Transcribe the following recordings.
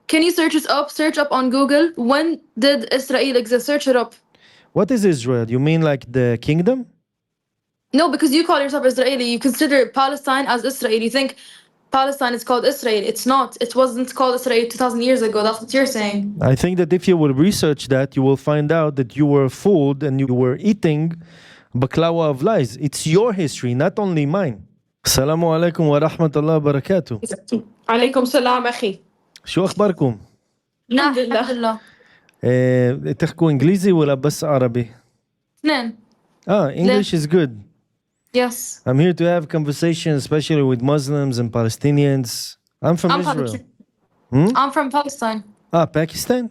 Can you search it up? Search up on Google. When did Israel exist? Search it up. What is Israel? You mean like the kingdom? No, because you call yourself Israeli. You consider Palestine as Israel. You think Palestine is called Israel. It's not. It wasn't called Israel 2,000 years ago. That's what you're saying. I think that if you will research that, you will find out that you were fooled and you were eating baklawa of lies. It's your history, not only mine. Assalamu alaikum wa rahmatullahi wa barakatuh. عليكم سلام أخي. شو أخباركم؟ الحمد لله. تحكوا إنجليزي ولا بس عربي؟ اثنين. English is good. Yes. I'm here to have conversation, especially with Muslims and Palestinians. I'm from Israel. I'm from Palestine. Pakistan?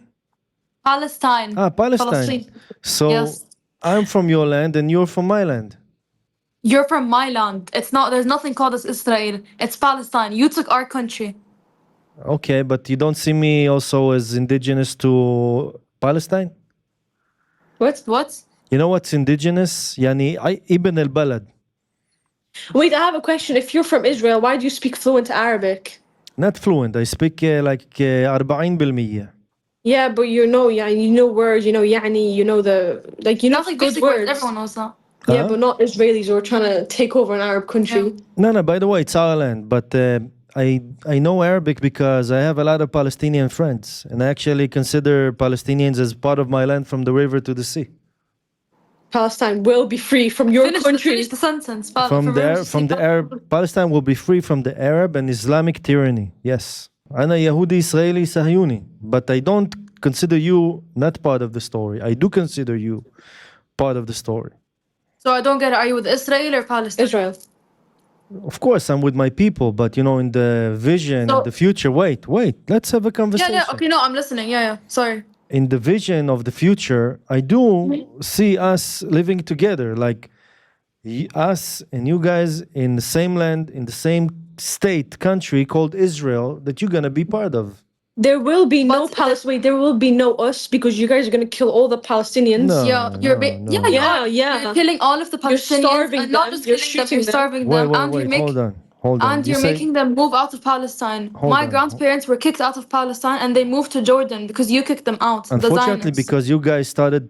Palestine. Palestine. So yes. I'm from your land and you're from my land. You're from my land. It's not. There's nothing called as Israel. It's Palestine. You took our country. Okay, but you don't see me also as indigenous to Palestine? What? You know what's indigenous? يعني ابن البلد. Wait, I have a question. If you're from Israel, why do you speak fluent Arabic? Not fluent. I speak like 40%. Yeah, but you know words, you know the good words. Everyone knows that. Yeah, but not Israelis who are trying to take over an Arab country. Yeah. No, by the way, it's our land, but I know Arabic because I have a lot of Palestinian friends, and I actually consider Palestinians as part of my land from the river to the sea. Palestine will be free from your country. Finish the sentence. From the Arab, Palestine will be free from the Arab and Islamic tyranny. Yes. أنا يهودي إسرائيلي صهيوني, but I don't consider you not part of the story. I do consider you part of the story. So I don't get it. Are you with Israel or Palestine? Israel. Of course, I'm with my people, but in the vision, in the future. Wait. Let's have a conversation. Yeah. Okay, no, I'm listening. Yeah. Sorry. In the vision of the future, I do see us living together, like us and you guys in the same land, in the same state, country called Israel that you're gonna be part of. There will be no Palestine. There will be no us because you guys are gonna kill all the Palestinians. No, You're yeah. killing all of the Palestinians. You're starving and not them. just You're killing them. shooting You're starving them. Wait, hold on. And you're making them move out of Palestine. My grandparents were kicked out of Palestine and they moved to Jordan because you kicked them out. Unfortunately, because you guys started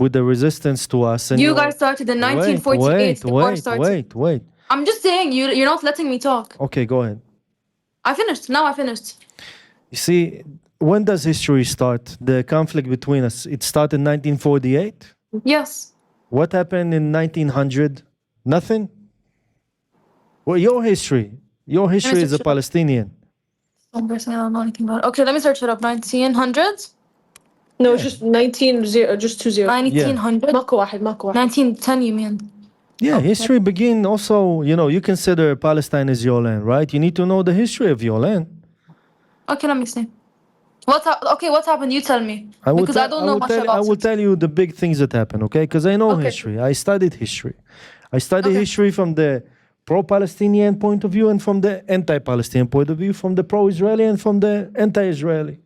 with the resistance to us, and you guys started in 1948. Wait. I'm just saying you're not letting me talk. Okay, go ahead. I finished. You see, when does history start? The conflict between us. It started in 1948. Yes. What happened in 1900? Nothing. Well, your history is a Palestinian. One person I don't know anything about. Okay, let me search it up. 1900s? No, it's just 1900, just 20. 1900? ماكو واحد. 1910 you mean? Yeah, history begin also, you consider Palestine as your land, right? You need to know the history of your land. Okay, let me see. What's happened? You tell me. I don't know much about it. I will tell you the big things that happen, okay? Because I know history. I studied history. I studied history from the pro-Palestinian point of view and from the anti-Palestinian point of view, from the pro-Israeli and from the anti-Israeli.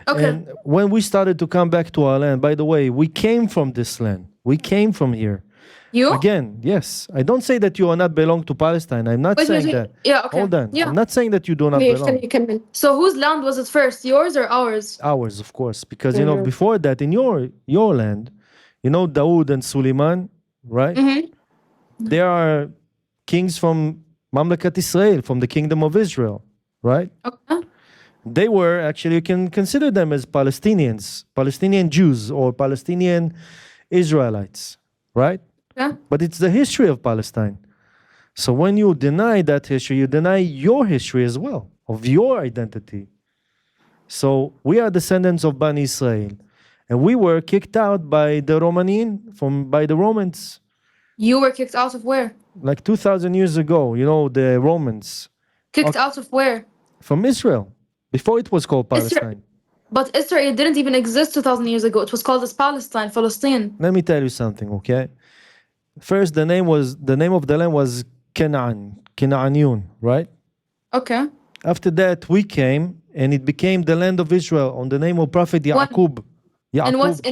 Okay. And when we started to come back to our land, by the way, we came from this land. We came from here. You? Again, yes. I don't say that you are not belong to Palestine. I'm not saying that. Yeah, okay. Hold on. Yeah. I'm not saying that you do not belong. So whose land was it first? Yours or ours? Ours, of course. Because, before that, in your land, Dawood and Suleiman, right? Mm-hmm. They are kings from Mamlakat Israel, from the kingdom of Israel, right? Okay. They were, actually, you can consider them as Palestinians, Palestinian Jews or Palestinian Israelites, right? Yeah. But it's the history of Palestine. So when you deny that history, you deny your history as well, of your identity. So we are descendants of Bani Israel. And we were kicked out by the by the Romans. You were kicked out of where? Like 2,000 years ago, the Romans. Kicked out of where? From Israel, before it was called Palestine. But Israel didn't even exist 2,000 years ago. It was called as Palestine, Philistine. Let me tell you something, okay? First, the name of the land was Canaaniyun, right? Okay. After that, we came, and it became the land of Israel on the name of Prophet Yaqub. And what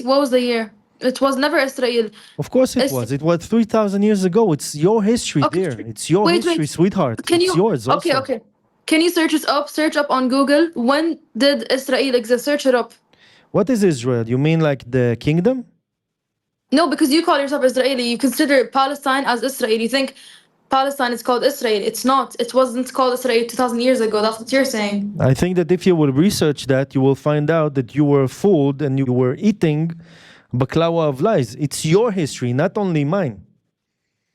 was the year? It was never Israel. Of course it was. It was 3,000 years ago. It's your history there. It's your history, sweetheart. It's yours also. Okay. Can you search it up? Search up on Google. When did Israel exist? Search it up. What is Israel? You mean like the kingdom? No, because you call yourself Israeli. You consider Palestine as Israel. You think Palestine is called Israel. It's not. It wasn't called Israel 2,000 years ago. That's what you're saying. I think that if you will research that, you will find out that you were fooled and you were eating baklawa of lies. It's your history, not only mine.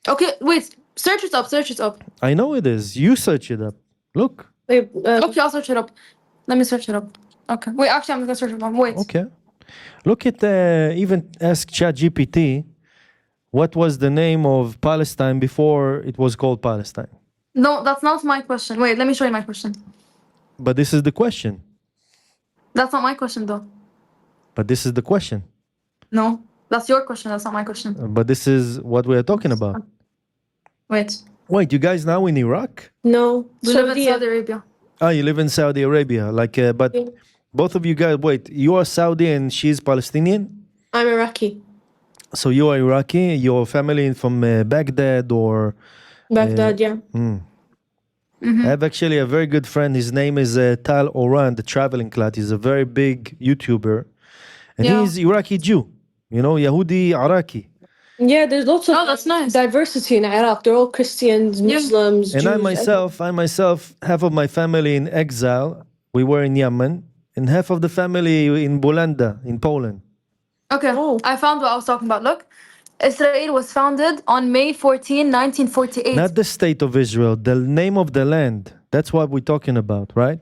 Okay, wait. Search it up. Search it up. I know it is. You search it up. Look. Wait, Okay, I'll search it up. Let me search it up. Okay. Wait, actually, I'm gonna search it up. Wait. Okay. Look at even ask ChatGPT what was the name of Palestine before it was called Palestine. No, that's not my question. Wait, let me show you my question. But this is the question. That's not my question, though. But this is the question. No, that's your question. That's not my question. But this is what we are talking about. Wait. Wait, you guys now in Iraq? no. We live in Saudi. Saudi Arabia. Ah, you live in Saudi Arabia. Like, but Yeah. both of you guys, wait, you are Saudi and she's Palestinian? I'm Iraqi. So you are Iraqi, your family from Baghdad or... Baghdad, yeah. I have actually a very good friend. His name is Tal Oran, the traveling clad. He's a very big YouTuber. And Yeah. he's Iraqi Jew. You know, Yahudi Iraqi. Yeah, there's lots of Oh, that's nice. diversity in Iraq. They're all Christians, Yeah. Muslims, And Jews. I myself, half of my family in exile. We were in Yemen. And half of the family in Bolanda, in Poland. Okay, Oh. I found what I was talking about. Look, Israel was founded on May 14, 1948. Not the state of Israel, the name of the land. That's what we're talking about, right?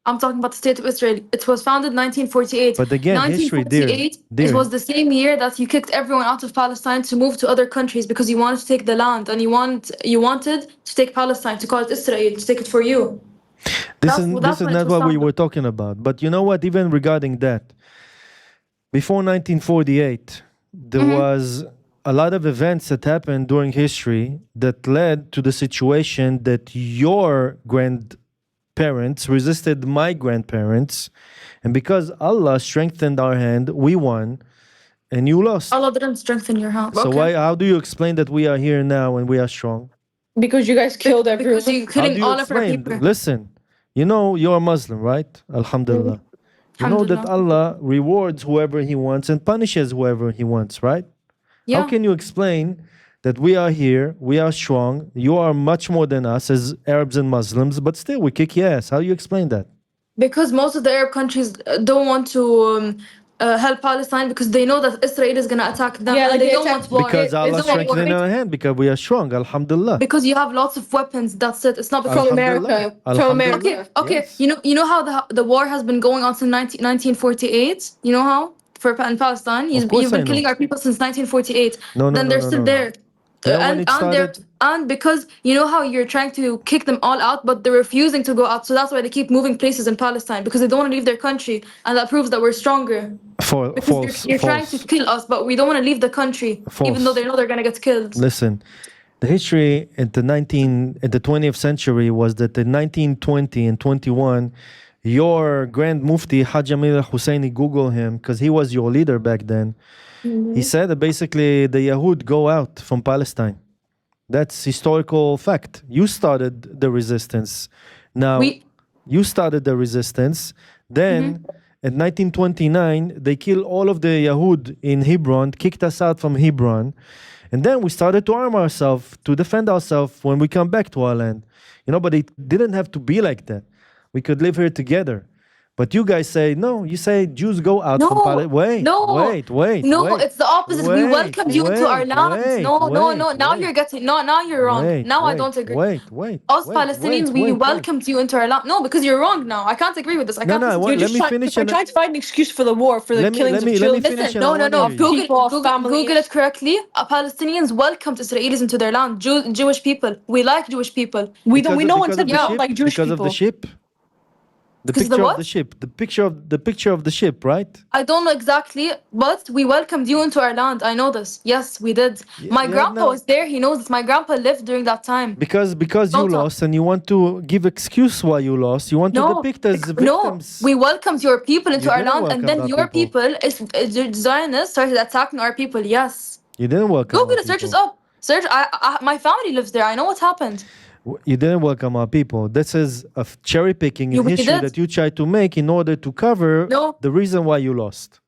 I'm talking about the state of Israel. It was founded 1948. But again, history, dear, 1948, dear. it was the same year that you kicked everyone out of Palestine to move to other countries because you wanted to take the land and you wanted to take Palestine, to call it Israel, to take it for you. This That's is when not it was what we founded. were talking about. But you know what? Even regarding that, before 1948, there was a lot of events that happened during history that led to the situation that your grandparents resisted my grandparents. And because Allah strengthened our hand, we won and you lost. Allah didn't strengthen your hand. So Okay. how do you explain that we are here now and we are strong? Because you guys killed everyone. Because you're How do killing you all of our explain? people. Listen, you know you're a Muslim, right? Alhamdulillah. You know that Allah rewards whoever He wants and punishes whoever He wants, right? Yeah. How can you explain that we are here, we are strong, you are much more than us as Arabs and Muslims, but still we kick your ass? How do you explain that? Because most of the Arab countries don't want to help Palestine because they know that Israel is going to attack them. Yeah, and like they they don't attack- want war. Because They Allah don't want war. strengthened our hand, because we are strong, Alhamdulillah. Because you have lots of weapons. That's it. It's not because From Alhamdulillah. America. From Alhamdulillah. America. Okay. Yes. You know how the war has been going on since 1948. You know how in Palestine Of course you've been I killing know. our people since 1948. No, Then they're still there. Then when it started, And because you know how you're trying to kick them all out, but they're refusing to go out, so that's why they keep moving places in Palestine because they don't want to leave their country, and that proves that we're stronger. Because false, you're trying to kill us, but we don't want to leave the country, even though False. they know they're gonna get killed. Listen, the history at the 20th century was that in 1920 and 21, your Grand Mufti Hajj Amir al-Husseini, Google him because he was your leader back then. He said that basically the Yahud go out from Palestine. That's historical fact. You started the resistance. Now you started the resistance. Then in 1929, they killed all of the Yahud in Hebron, kicked us out from Hebron. And then we started to arm ourselves, to defend ourselves when we come back to our land. You know, but it didn't have to be like that. We could live here together. But you guys say, no, you say Jews go out from Palestine. Wait, No, it's the opposite. We welcomed you into our land. No. Now you're getting now you're wrong. Now I don't agree. Us Palestinians, we welcomed you into our land. No, because you're wrong now. I can't agree with this. I can't. Let me finish. We're trying to find an excuse for the war, for the killings of children. Listen, no. Google it correctly. Palestinians welcomed Israelis into their land. Jewish people. We like Jewish people. We know one said we don't like Jewish because people. of the ship. The Because picture the of what? the ship. The picture of the ship, right? I don't know exactly, but we welcomed you into our land. I know this. Yes, we did. My grandpa was there. He knows this. My grandpa lived during that time. Because you lost and you want to give excuse why you lost. You want to depict as victims. No, we welcomed your people into You our didn't land, and then welcome your our people. Zionists started attacking our people. Yes. You didn't welcome. Google our it. Search people. us up. Search. My family lives there. I know what happened. You didn't welcome our people. This is a cherry picking in we history did. that you tried to make in order to cover No. the reason why you lost.